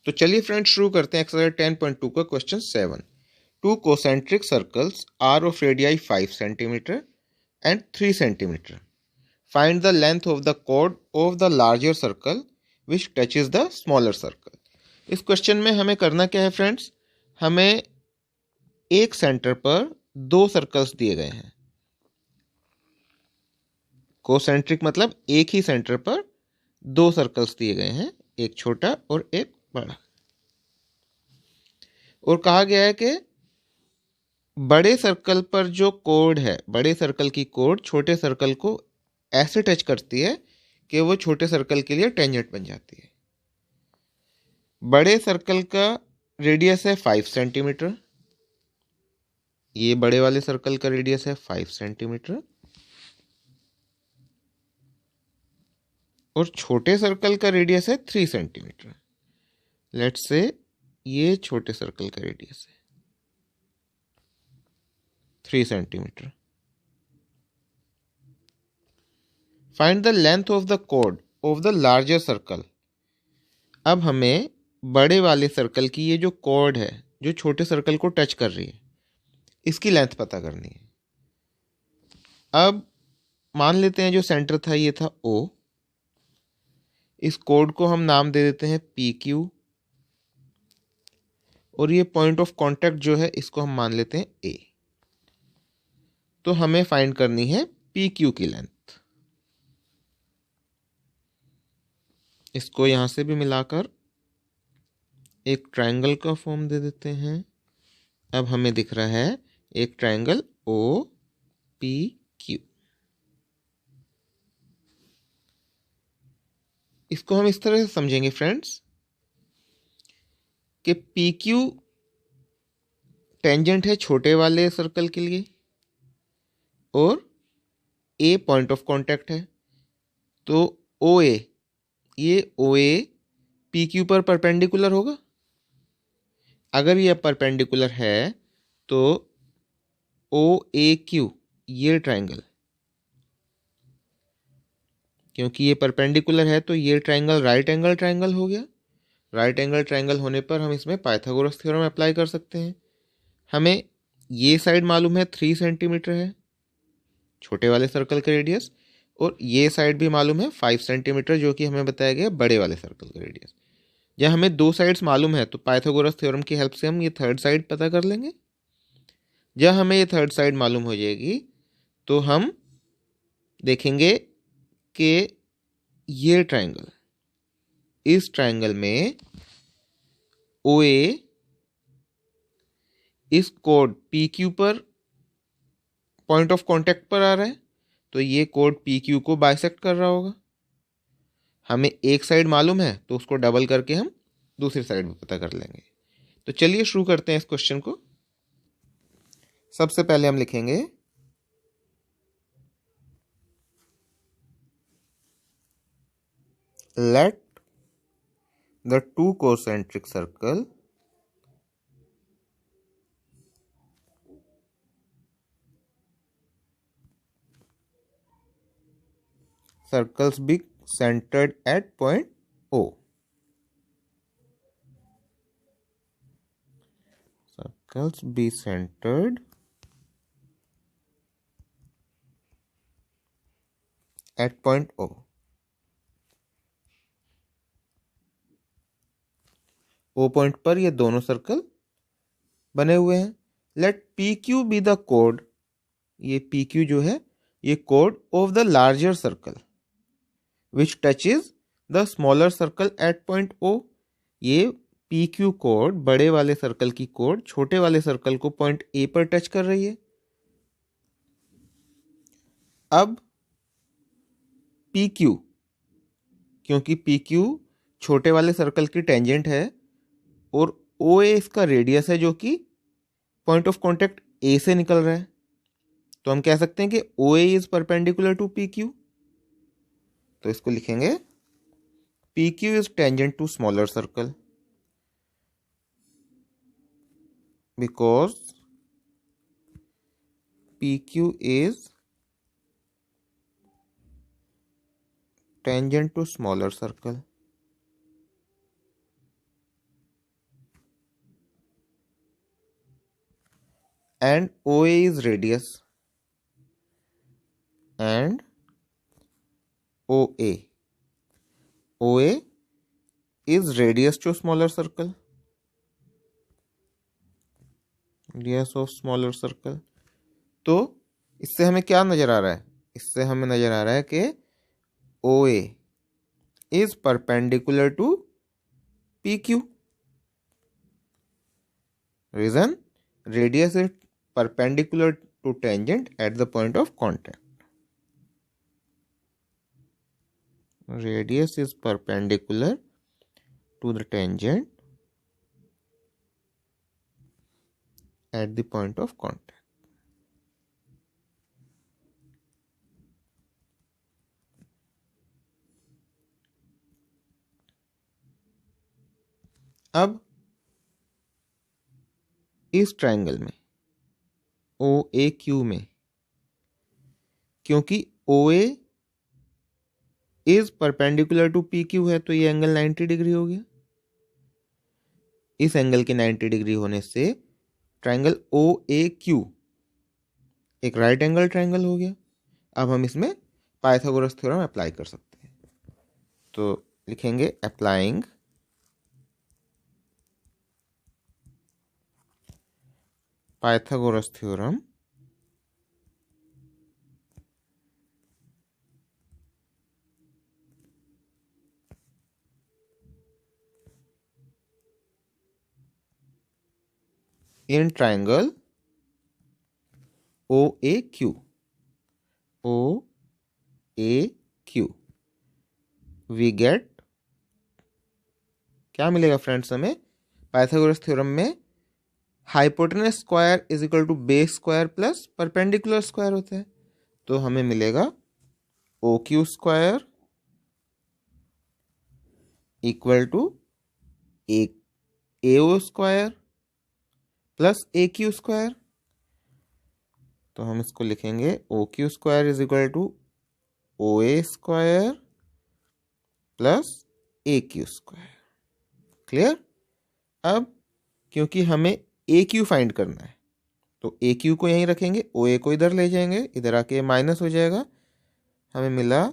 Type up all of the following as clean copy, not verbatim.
तो चलिए फ्रेंड्स शुरू करते हैं एक्सरसाइज 10.2 का question 7। Two concentric circles are of radii 5 centimetre and 3 centimetre. Find the length of the chord of the larger circle which touches the smaller circle. इस question में हमें करना क्या है फ्रेंड्स, हमें एक सेंटर पर दो सर्कल्स दिए गए हैं। कोसेंट्रिक मतलब एक ही सेंटर पर दो सर्कल्स दिए गए हैं, एक छोटा और एक बड़ा। और कहा गया है कि बड़े सर्कल पर जो कोड है, बड़े सर्कल की कोड छोटे सर्कल को ऐसे टच करती है कि वो छोटे सर्कल के लिए टेंजेंट बन जाती है। बड़े सर्कल का रेडियस है 5 सेंटीमीटर, ये बड़े वाले सर्कल का रेडियस है 5 सेंटीमीटर, और छोटे सर्कल का रेडियस है 3 सेंटीमीटर। लेट्स से ये छोटे सर्कल का रेडियस है 3 centimetre. Find the length of the chord of the larger circle. अब हमें बड़े वाले सर्कल की ये जो कॉर्ड है जो छोटे सर्कल को टच कर रही है, इसकी लेंथ पता करनी है। अब मान लेते हैं जो सेंटर था ये था O, इस कॉर्ड को हम नाम दे देते हैं PQ, और ये पॉइंट ऑफ कांटेक्ट जो है इसको हम मान लेते हैं A। तो हमें फाइंड करनी है PQ की लेंथ। इसको यहां से भी मिलाकर एक ट्रायंगल का फॉर्म दे देते हैं। अब हमें दिख रहा है एक ट्रायंगल OPQ। इसको हम इस तरह से समझेंगे फ्रेंड्स कि PQ टेंजेंट है छोटे वाले सर्कल के लिए और A पॉइंट ऑफ कांटेक्ट है। तो OA, ये OA PQ पर परपेंडिकुलर होगा। अगर ये परपेंडिकुलर है तो OAQ, ये ट्रायंगल, क्योंकि ये परपेंडिकुलर है तो ये ट्रायंगल राइट एंगल ट्रायंगल हो गया। राइट एंगल ट्रायंगल होने पर हम इसमें पाइथागोरस थ्योरम अप्लाई कर सकते हैं। हमें ये साइड मालूम है 3 सेंटीमीटर है छोटे वाले सर्कल का रेडियस, और ये साइड भी मालूम है 5 सेंटीमीटर जो कि हमें बताया गया बड़े वाले सर्कल का रेडियस। जब हमें दो साइड्स मालूम है तो पाइथागोरस थ्योरम की हेल्प से हम ये थर्ड साइड पता कर लेंगे। जब हमें ये थर्ड साइड मालूम हो जाएगी तो हम देखेंगे कि ये ट्रायंगल, इस ट्रायंगल में OA इस कोड PQ पर पॉइंट ऑफ कांटेक्ट पर आ रहा है, तो ये कोड PQ को बाइसेक्ट कर रहा होगा। हमें एक साइड मालूम है तो उसको डबल करके हम दूसरी साइड भी पता कर लेंगे। तो चलिए शुरू करते हैं इस क्वेश्चन को। सबसे पहले हम लिखेंगे let the two concentric circle circles be centered at point O. Circles be centered at point O. O point पर ये दोनों सर्कल बने हुए हैं। लेट PQ बी द कोड, ये PQ जो है ये कोड of the larger circle which touches the smaller circle at point O। ये PQ कोड बड़े वाले सर्कल की कोड छोटे वाले सर्कल को पॉइंट A पर टच कर रही है। अब PQ, क्योंकि PQ छोटे वाले सर्कल की टेंजेंट है और OA इसका रेडियस है जो कि पॉइंट ऑफ कांटेक्ट A से निकल रहा है, तो हम कह सकते हैं कि OA is perpendicular to PQ। तो इसको लिखेंगे PQ is tangent to smaller circle because PQ is tangent to smaller circle. and OA is radius, and OA is radius to smaller circle, radius of smaller circle. तो इससे हमें क्या नजर आ रहा है? इससे हमें नजर आ रहा है कि OA is perpendicular to PQ. Reason, radius is perpendicular to tangent at the point of contact. Radius is perpendicular to the tangent at the point of contact. अब इस ट्रायंगल में OAQ में, क्योंकि OA is perpendicular to PQ है, तो ये angle 90 degree हो गया। इस एंगल के 90 डिग्री होने से ट्रायंगल OAQ एक राइट एंगल ट्रायंगल हो गया। अब हम इसमें पाइथागोरस थ्योरम अप्लाई कर सकते हैं। तो लिखेंगे applying Pythagoras theorem in triangle OAQ. We get, क्या मिलेगा फ्रेंड्स हमें? पाइथागोरस थ्योरम में hypotenuse square is equal to base square plus perpendicular square होता है। तो हमें मिलेगा OQ square equal to AO square plus AQ square. तो हम इसको लिखेंगे OQ square is equal to OA square plus AQ square. Clear? अब क्योंकि हमें AQ फाइंड करना है, तो AQ को यहीं रखेंगे, OA को इधर ले जाएंगे, इधर आके माइनस हो जाएगा। हमें मिला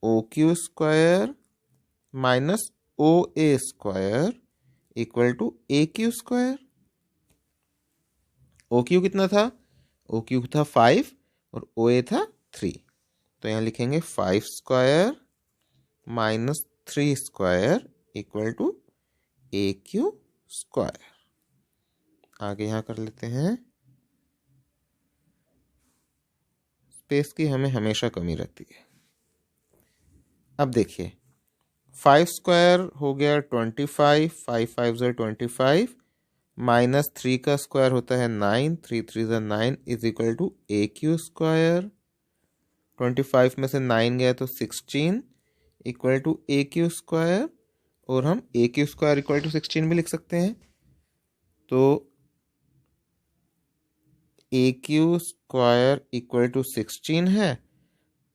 OQ square minus OA square equal to AQ square. OQ कितना था? OQ था 5 और OA था 3। तो यहाँ लिखेंगे 5 square minus 3 square equal to AQ square. आगे यहाँ कर लेते हैं, स्पेस की हमें हमेशा कमी रहती है। अब देखिए 5 स्क्वायर हो गया 25, 5 5 ज़ा 25 माइनस 3 का स्क्वायर होता है 9, 3 3 ज़ा 9 is equal to AQ square. 25 में से 9 गया तो 16 इक्वल टू AQ स्क्वायर, और हम AQ स्क्वायर इक्वल टू 16 भी लिख सकते हैं। तो AQ स्क्वायर इक्वल टू 16 है,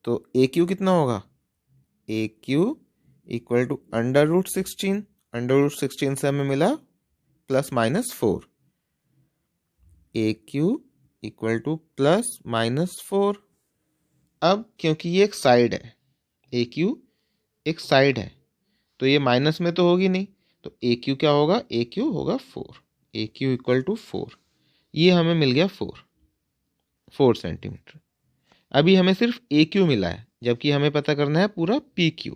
तो AQ कितना होगा? AQ equal to under root 16, under root 16 से हमें मिला plus minus 4। AQ equal to plus minus 4। अब क्योंकि ये एक साइड है, AQ एक साइड है, तो ये माइनस में तो होगी नहीं, तो AQ क्या होगा? AQ होगा 4। AQ इक्वल टू 4, ये हमें मिल गया 4 सेंटीमीटर। अभी हमें सिर्फ AQ मिला है, जबकि हमें पता करना है पूरा PQ।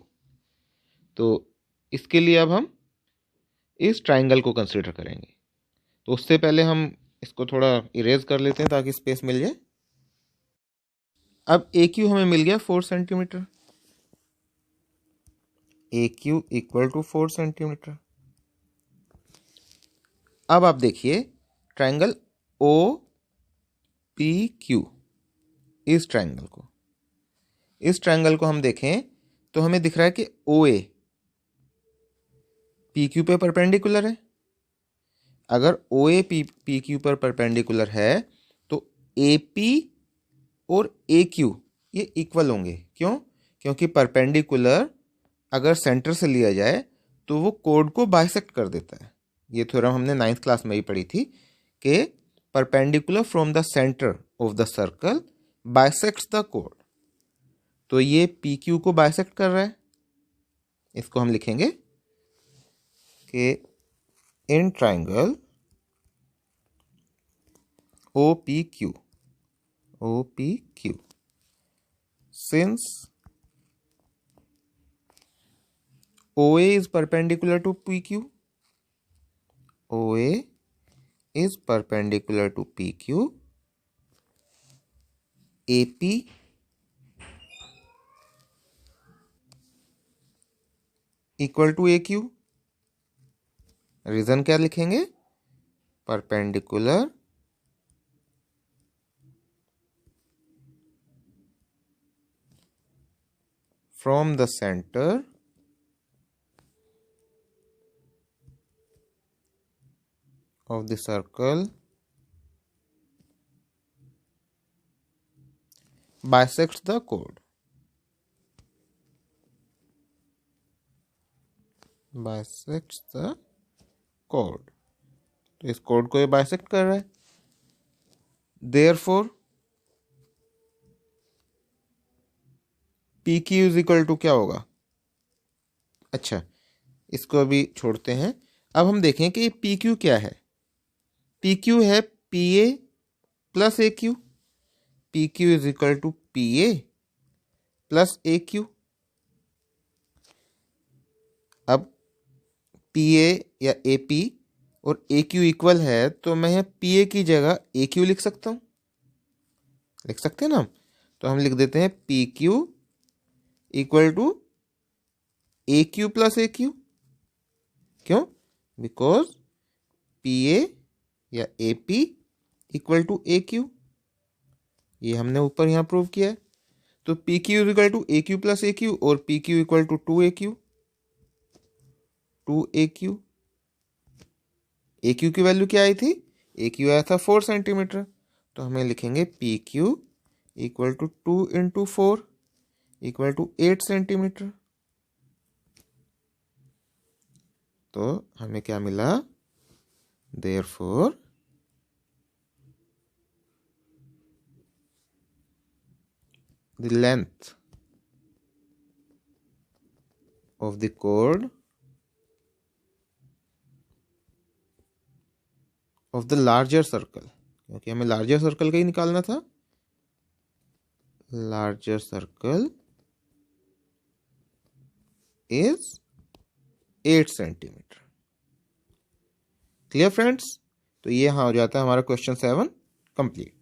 तो इसके लिए अब हम इस ट्राइंगल को कंसीडर करेंगे। तो उससे पहले हम इसको थोड़ा इरेज कर लेते हैं ताकि स्पेस मिल जाए। अब AQ हमें मिल गया 4 centimetre. AQ equal to 4 centimetre. अब आप देखिए ट्राइंगल OPQ, इस ट्राइंगल को हम देखें तो हमें दिख रहा है कि OA PQ पे परपेंडिकुलर है। अगर OA PQ पर परपेंडिकुलर है तो AP और AQ ये इक्वल होंगे। क्यों? क्योंकि परपेंडिकुलर अगर सेंटर से लिया जाए तो वो कोड को बाइसेक्ट कर देता है। ये थ्योरम हमने 9th क्लास में ही पढ़ी थी कि perpendicular from the centre of the circle bisects the code. तो ये पी क्यू को बाइसेक्ट कर रहा है। इसको हम लिखेंगे कि in triangle O P Q since OA is perpendicular to PQ, OA is perpendicular to PQ, AP equal to AQ। Reason क्या लिखेंगे? Perpendicular from the center of the circle bisects the chord, bisects the chord। तो इस code को ये bisect कर रहा है। Therefore P Q is equal to क्या होगा? अच्छा, इसको अभी छोड़ते हैं। अब हम देखें कि पी क्यू क्या है। पी क्यू है P A plus A Q. P Q is equal to P A plus A Q. अब पी ए या ए पी और ए क्यू इक्वल है, तो मैं पी ए की जगह ए क्यू लिख सकता हूं। लिख सकते हैं ना? तो हम लिख देते हैं p Q equal to a q plus A q. क्यों? बिकॉज पी ए या ए p equal to a q. ये हमने ऊपर यहां प्रूव किया है। तो p Q equal to a q plus A q और p Q equal to two a q. A q की वैल्यू क्या आई थी? ए क्यू आया था 4 सेंटीमीटर। तो हमें लिखेंगे P Q equal to 2 into 4 equal to 8 centimetre. तो हमें क्या मिला? Therefore the length of the chord of the larger circle, क्योंकि हमें लार्जर सर्कल का ही निकालना था, larger circle is 8 centimetre. Clear friends? तो ये हाँ हो जाता है हमारा क्वेश्चन 7 कंप्लीट।